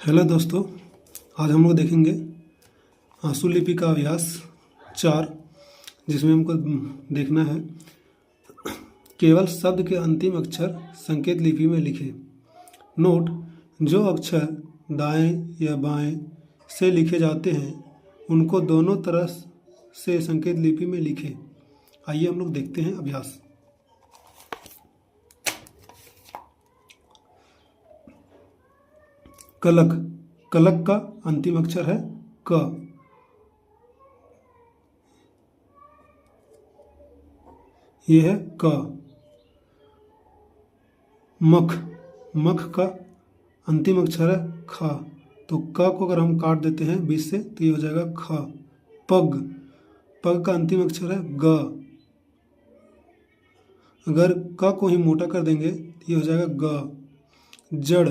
Hello दोस्तों, आज हम लोग देखेंगे आंसू लिपि का अभ्यास 4, जिसमें हमको देखना है केवल शब्द के अंतिम अक्षर संकेत लिपि में लिखें। नोट: जो अक्षर दाएं या बाएं से लिखे जाते हैं उनको दोनों तरह से संकेत लिपि में लिखें। आइए हम लोग देखते हैं अभ्यास। कलक। कलक का अंतिम अक्षर है क। ये है क। मख। मख का अंतिम अक्षर है ख, तो क को अगर हम काट देते हैं बीच से तो ये हो जाएगा ख। पग। पग का अंतिम अक्षर है ग। अगर क को ही मोटा कर देंगे तो ये हो जाएगा ग। जड़।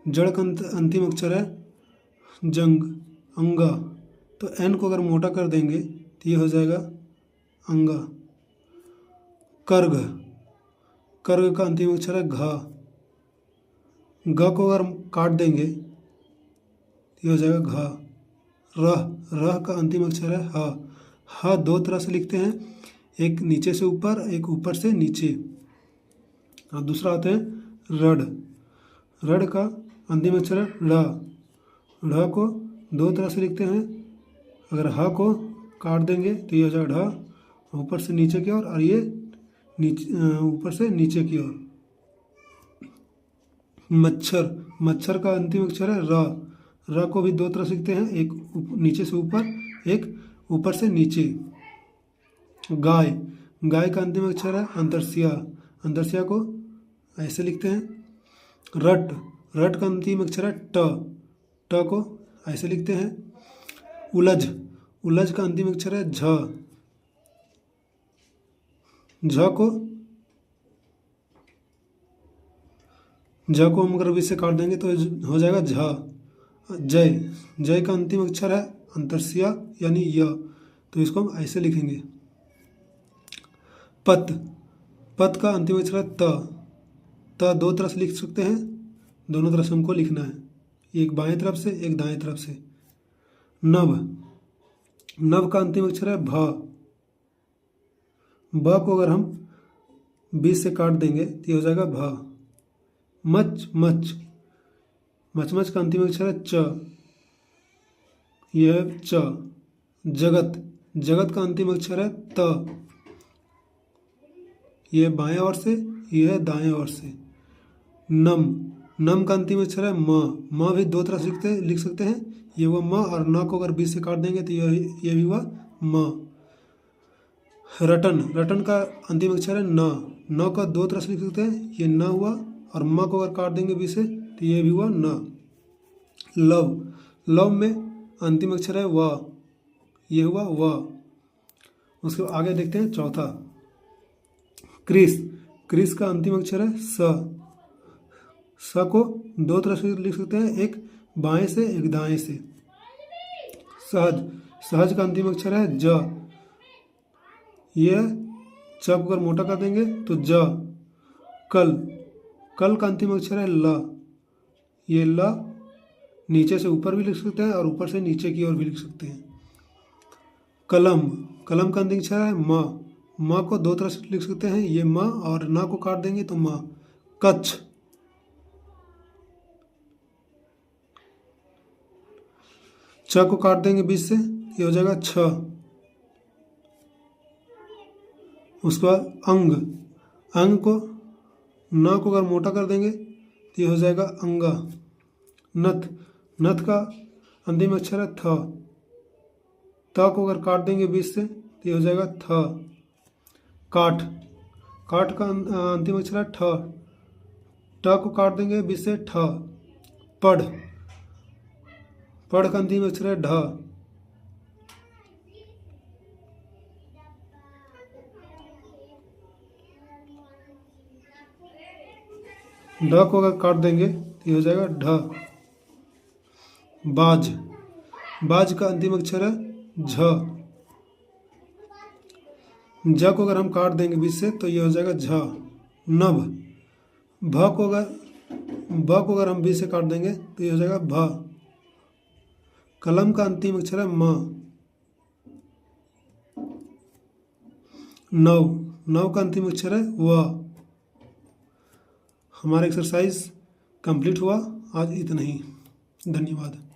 जड़ का अंतिम अक्षर है जंग, अंगा, तो एन को अगर मोटा कर देंगे तो ये हो जाएगा अंगा। कर्ग। कर्ग का अंतिम अक्षर है घ। ग को अगर काट देंगे तो ये हो जाएगा घ। रह। रह का अंतिम अक्षर है ह। ह दो तरह से लिखते हैं, एक नीचे से ऊपर, एक ऊपर से नीचे। और दूसरा आता है रड। रड का अंतिम अक्षर है ढ़। ढ़ को दो तरह से लिखते हैं, अगर ह को काट देंगे तो ये हो जाएगा ढ, ऊपर से नीचे की ओर, और ये ऊपर से नीचे की ओर। मच्छर। मच्छर का अंतिम अक्षर है र। र को भी दो तरह से लिखते हैं, एक नीचे से ऊपर, एक ऊपर से नीचे। गाय। गाय का अंतिम अक्षर है अंतरस्या। अंतरस्या को ऐसे लिखते हैं। रट। रट का अंतिम अक्षर है ट। ट को ऐसे लिखते हैं। उलझ। उलझ का अंतिम अक्षर है झ। झ को हम अगर बीच से काट देंगे तो हो जाएगा झ। जय। जय का अंतिम अक्षर है अंतरस्या यानी य, तो इसको हम ऐसे लिखेंगे। पत। पत का अंतिम अक्षर है त। त दो तरह से लिख सकते हैं, दोनों तरफ से हमको लिखना है, एक बाएं तरफ से, एक दाएं तरफ से। नभ। नभ का अंतिम अक्षर है भ। ब को अगर हम बीच से काट देंगे तो ये हो जाएगा भ। मच। मच। मचमच का अंतिम अक्षर है च। यह है च। जगत। जगत का अंतिम अक्षर है त। यह बाएं ओर से, यह है दाएं ओर से। नम। नम का अंतिम अक्षर है म। म भी दो तरह से लिख सकते हैं, ये हुआ म, और न को अगर बीच से काट देंगे तो ये भी हुआ म। रटन। रटन का अंतिम अक्षर है न। न का दो तरह से लिख सकते हैं, ये न हुआ, और म को अगर काट देंगे बीच से तो ये भी हुआ न। लव। लव में अंतिम अक्षर है व, ये हुआ व। उसके आगे देखते हैं चौथा, क्रिस। क्रिस का अंतिम अक्षर है स। स को दो तरह से लिख सकते हैं, एक बाएं से, एक दाएं से। सहज। सहज का अंतिम अक्षर है ज। यह च को अगर मोटा कर देंगे तो ज। कल। कल का अंतिम अक्षर है ल। ये ल नीचे से ऊपर भी लिख सकते हैं और ऊपर से नीचे की ओर भी लिख सकते हैं। कलम। कलम का अंतिम अक्षर है म। म को दो तरह से लिख सकते हैं, ये म, और न को काट देंगे तो म। कच्छ। च को काट देंगे बीच से, ये हो जाएगा छ। उसके बाद अंग। अंग को न को अगर मोटा कर देंगे तो ये हो जाएगा अंगा। नथ। नथ का अंतिम अक्षर है थ। त को अगर काट देंगे बीच से तो ये हो जाएगा थ। काठ। काठ का अंतिम अक्षर है ठ। ट को काट देंगे बीच से ठ। पढ़। पढ़ का अंतिम अक्षर है ढ। ढ को अगर काट देंगे तो ये हो जाएगा ढ। बाज। बाज का अंतिम अक्षर है झ। को अगर हम काट देंगे बीच से तो ये हो जाएगा झ। नभ। भ को अगर ब को अगर हम बी से काट देंगे तो ये हो जाएगा भ। कलम का अंतिम अक्षर है म। नौ, नौ का अंतिम अक्षर है व। हमारा एक्सरसाइज कंप्लीट हुआ। आज इतना ही। धन्यवाद।